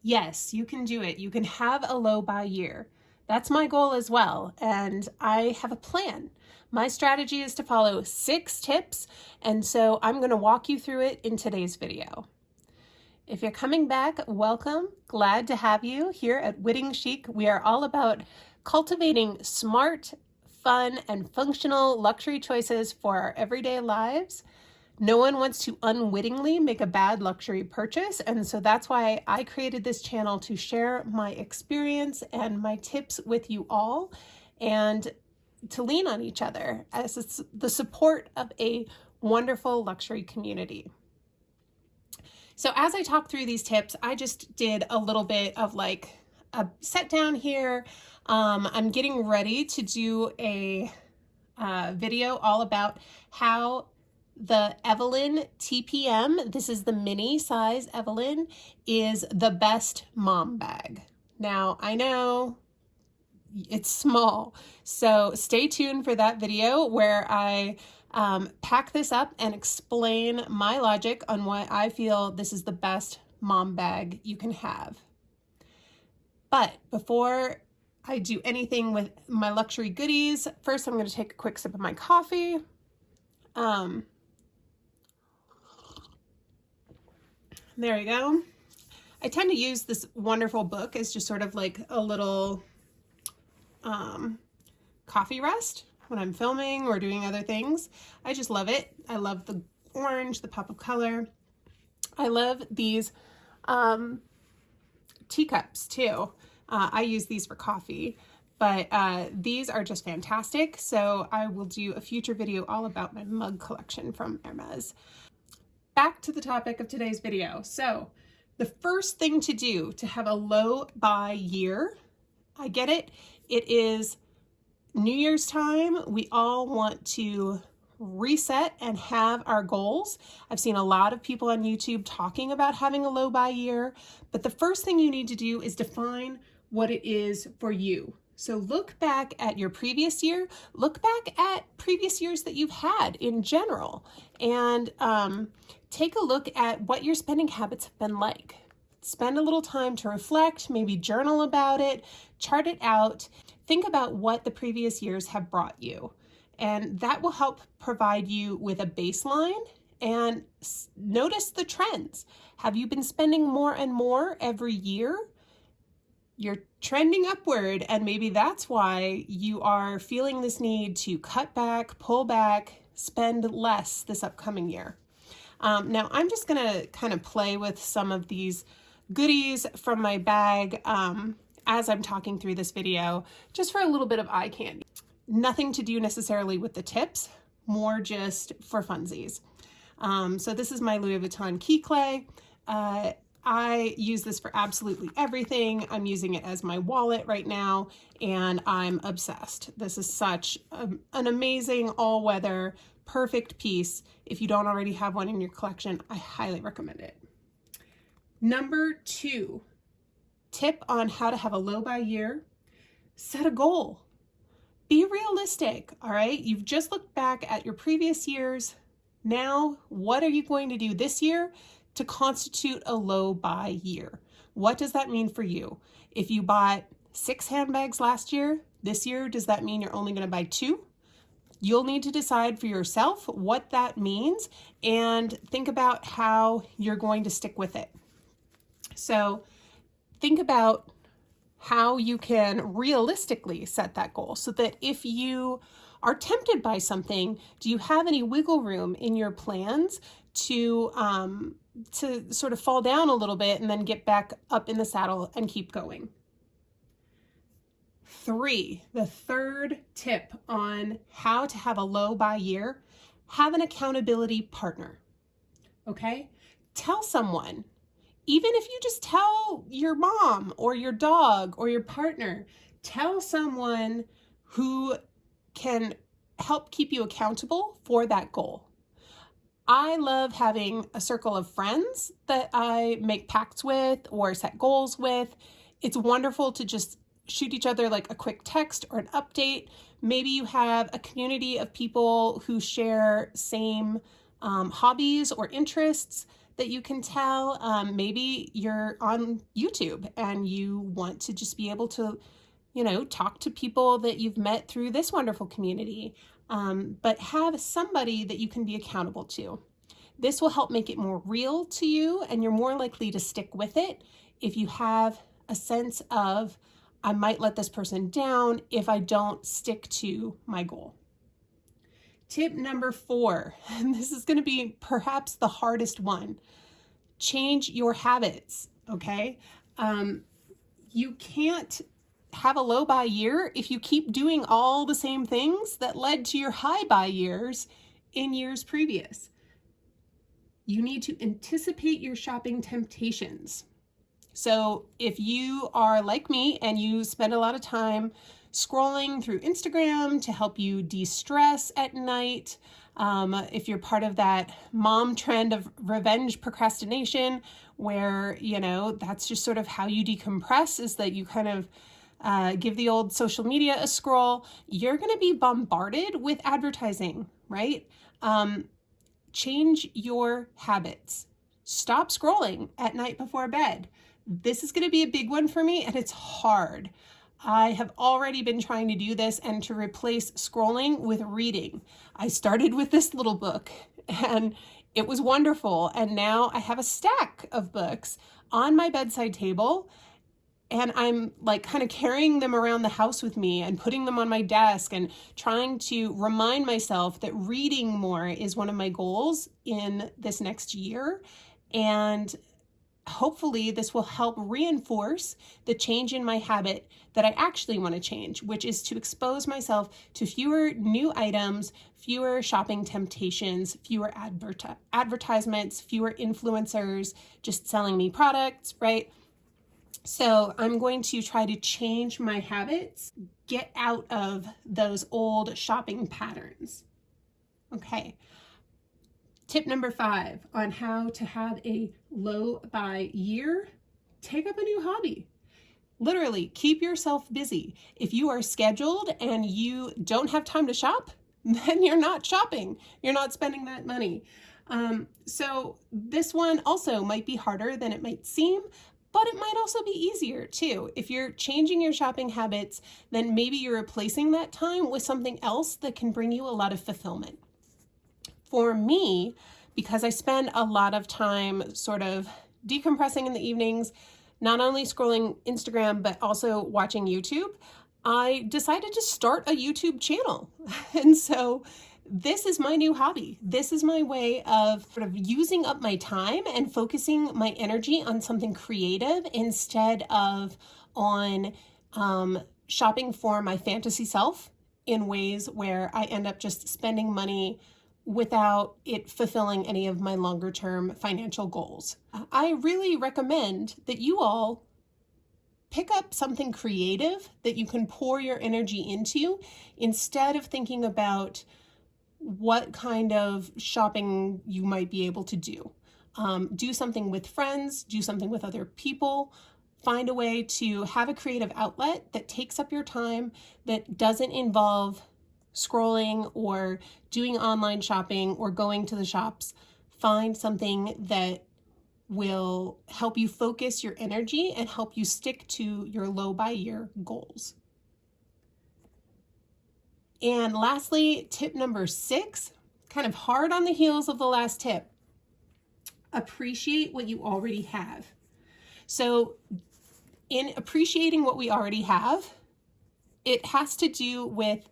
Yes, you can do it. You can have a low buy year. That's my goal as well. And I have a plan. My strategy is to follow 6 tips. And so I'm going to walk you through it in today's video. If you're coming back, welcome. Glad to have you here at Whitting Chic. We are all about cultivating smart, fun, and functional luxury choices for our everyday lives. No one wants to unwittingly make a bad luxury purchase, and so that's why I created this channel, to share my experience and my tips with you all, and to lean on each other as it's the support of a wonderful luxury community. So as I talk through these tips, I just did a little bit of like a set down here. I'm getting ready to do a video all about how the Evelyn TPM, this is the mini size Evelyn, is the best mom bag. Now, I know it's small, so stay tuned for that video where I pack this up and explain my logic on why I feel this is the best mom bag you can have. But before I do anything with my luxury goodies, first I'm going to take a quick sip of my coffee. There you go. I tend to use this wonderful book as just sort of like a little coffee rest when I'm filming or doing other things. I just love it. I love the orange, the pop of color. I love these teacups too. I use these for coffee, but these are just fantastic. So I will do a future video all about my mug collection from Hermes. Back to the topic of today's video. So the first thing to do to have a low buy year, I get it. It is New Year's time. We all want to reset and have our goals. I've seen a lot of people on YouTube talking about having a low buy year, but the first thing you need to do is define what it is for you. So look back at your previous year, look back at previous years that you've had in general, and take a look at what your spending habits have been like. Spend a little time to reflect, maybe journal about it, chart it out, think about what the previous years have brought you. And that will help provide you with a baseline and notice the trends. Have you been spending more and more every year? You're trending upward, and maybe that's why you are feeling this need to cut back, pull back, spend less this upcoming year. Now I'm just gonna kind of play with some of these goodies from my bag as I'm talking through this video, just for a little bit of eye candy. Nothing to do necessarily with the tips, more just for funsies. So this is my Louis Vuitton key clay. I use this for absolutely everything. I'm using it as my wallet right now, and I'm obsessed. This is such an amazing all-weather, perfect piece. If you don't already have one in your collection, I highly recommend it. Number 2, tip on how to have a low buy year: set a goal. Be realistic, all right? You've just looked back at your previous years. Now, what are you going to do this year to constitute a low buy year? What does that mean for you? If you bought 6 handbags last year, this year, does that mean you're only going to buy 2? You'll need to decide for yourself what that means and think about how you're going to stick with it. So think about how you can realistically set that goal so that if you are tempted by something, do you have any wiggle room in your plans to sort of fall down a little bit and then get back up in the saddle and keep going? 3, the third tip on how to have a low buy year: have an accountability partner. Okay? Tell someone. Even if you just tell your mom or your dog or your partner, tell someone who can help keep you accountable for that goal. I love having a circle of friends that I make pacts with or set goals with. It's wonderful to just shoot each other like a quick text or an update, Maybe you have a community of people who share same hobbies or interests that you can tell. Maybe you're on YouTube and you want to just be able to, talk to people that you've met through this wonderful community, but have somebody that you can be accountable to. This will help make it more real to you, and you're more likely to stick with it if you have a sense of, I might let this person down if I don't stick to my goal. Tip number 4, and this is going to be perhaps the hardest one. Change your habits, okay? You can't have a low buy year if you keep doing all the same things that led to your high buy years in years previous. You need to anticipate your shopping temptations. So if you are like me and you spend a lot of time scrolling through Instagram to help you de-stress at night, if you're part of that mom trend of revenge procrastination, where, that's just sort of how you decompress, is that you kind of give the old social media a scroll, you're going to be bombarded with advertising, right? Change your habits. Stop scrolling at night before bed. This is going to be a big one for me, and it's hard. I have already been trying to do this and to replace scrolling with reading. I started with this little book and it was wonderful. And now I have a stack of books on my bedside table, and I'm like kind of carrying them around the house with me and putting them on my desk and trying to remind myself that reading more is one of my goals in this next year. And hopefully this will help reinforce the change in my habit that I actually want to change, which is to expose myself to fewer new items, fewer shopping temptations, fewer advertisements, fewer influencers just selling me products, right? So I'm going to try to change my habits, get out of those old shopping patterns. Okay. Tip number 5 on how to have a low buy year: take up a new hobby. Literally, keep yourself busy. If you are scheduled and you don't have time to shop, then you're not shopping. You're not spending that money. So this one also might be harder than it might seem, but it might also be easier too. If you're changing your shopping habits, then maybe you're replacing that time with something else that can bring you a lot of fulfillment. For me, because I spend a lot of time sort of decompressing in the evenings, not only scrolling Instagram, but also watching YouTube, I decided to start a YouTube channel. And so this is my new hobby. This is my way of sort of using up my time and focusing my energy on something creative instead of on shopping for my fantasy self in ways where I end up just spending money without it fulfilling any of my longer term financial goals. I really recommend that you all pick up something creative that you can pour your energy into instead of thinking about what kind of shopping you might be able to do. Do something with friends, do something with other people. Find a way to have a creative outlet that takes up your time, that doesn't involve scrolling or doing online shopping or going to the shops. Find something that will help you focus your energy and help you stick to your low buy year goals. And lastly, tip number 6, kind of hard on the heels of the last tip: appreciate what you already have. So in appreciating what we already have, it has to do with,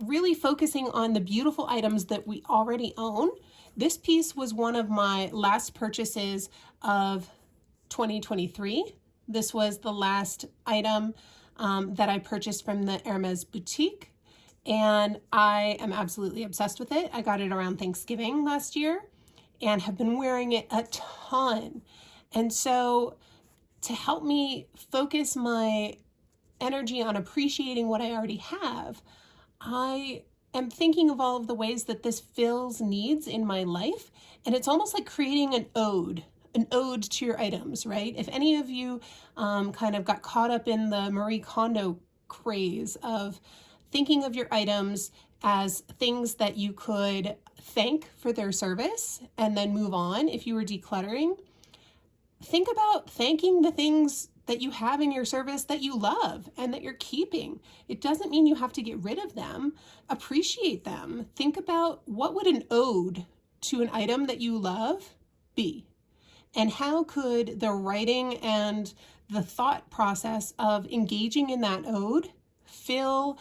really focusing on the beautiful items that we already own. This piece was one of my last purchases of 2023. This was the last item that I purchased from the Hermes boutique, and I am absolutely obsessed with it. I got it around Thanksgiving last year and have been wearing it a ton. And so to help me focus my energy on appreciating what I already have, I am thinking of all of the ways that this fills needs in my life. And it's almost like creating an ode to your items, right? If any of you kind of got caught up in the Marie Kondo craze of thinking of your items as things that you could thank for their service and then move on if you were decluttering. Think about thanking the things that you have in your service that you love and that you're keeping. It doesn't mean you have to get rid of them. Appreciate them. Think about, what would an ode to an item that you love be? And how could the writing and the thought process of engaging in that ode fill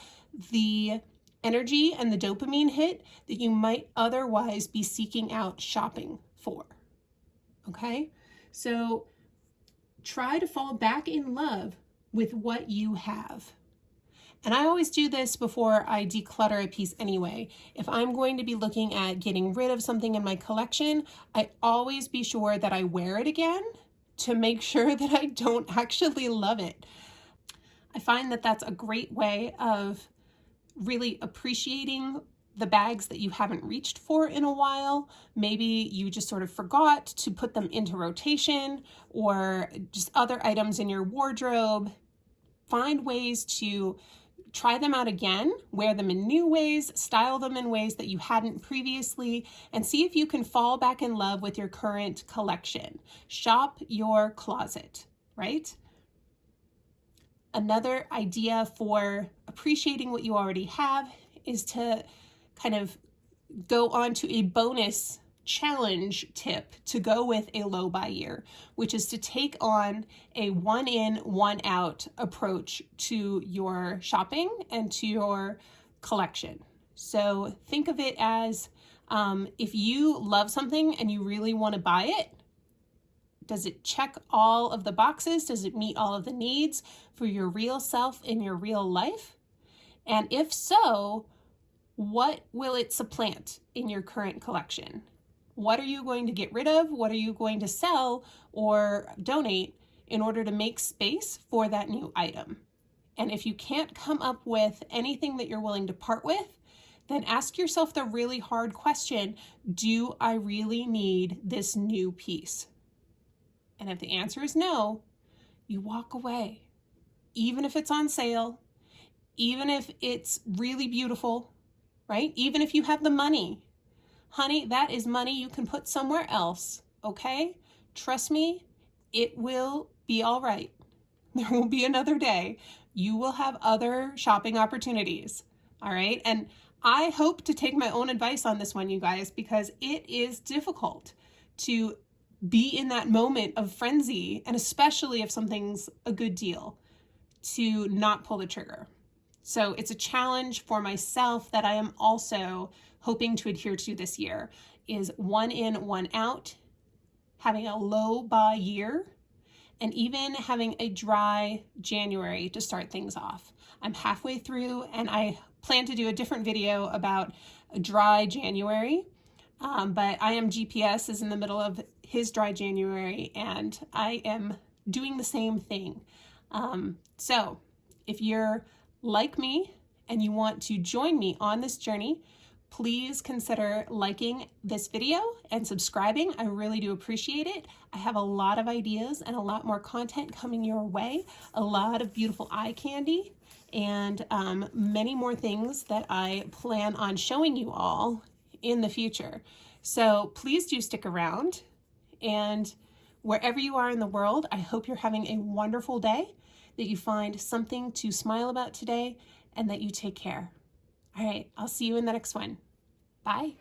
the energy and the dopamine hit that you might otherwise be seeking out shopping for? Okay? So try to fall back in love with what you have. And I always do this before I declutter a piece anyway. If I'm going to be looking at getting rid of something in my collection, I always be sure that I wear it again to make sure that I don't actually love it. I find that that's a great way of really appreciating the bags that you haven't reached for in a while. Maybe you just sort of forgot to put them into rotation, or just other items in your wardrobe. Find ways to try them out again, wear them in new ways, style them in ways that you hadn't previously, and see if you can fall back in love with your current collection. Shop your closet, right? Another idea for appreciating what you already have is to kind of go on to a bonus challenge tip to go with a low buy year, which is to take on a one in, one out approach to your shopping and to your collection. So think of it as if you love something and you really want to buy it, does it check all of the boxes? Does it meet all of the needs for your real self in your real life? And if so, what will it supplant in your current collection? What are you going to get rid of? What are you going to sell or donate in order to make space for that new item? And if you can't come up with anything that you're willing to part with, then ask yourself the really hard question, do I really need this new piece? And if the answer is no, you walk away. Even if it's on sale, even if it's really beautiful, right? Even if you have the money. Honey, that is money you can put somewhere else, okay? Trust me, it will be all right. There will be another day. You will have other shopping opportunities, all right? And I hope to take my own advice on this one, you guys, because it is difficult to be in that moment of frenzy, and especially if something's a good deal, to not pull the trigger. So it's a challenge for myself that I am also hoping to adhere to this year, is one in, one out, having a low buy year, and even having a dry January to start things off. I'm halfway through and I plan to do a different video about a dry January, but GPS is in the middle of his dry January and I am doing the same thing. So if you're like me and you want to join me on this journey, please consider liking this video and subscribing. I really do appreciate it. I have a lot of ideas and a lot more content coming your way, a lot of beautiful eye candy, and many more things that I plan on showing you all in the future. So please do stick around, and wherever you are in the world, I hope you're having a wonderful day, that you find something to smile about today, and that you take care. All right, I'll see you in the next one. Bye.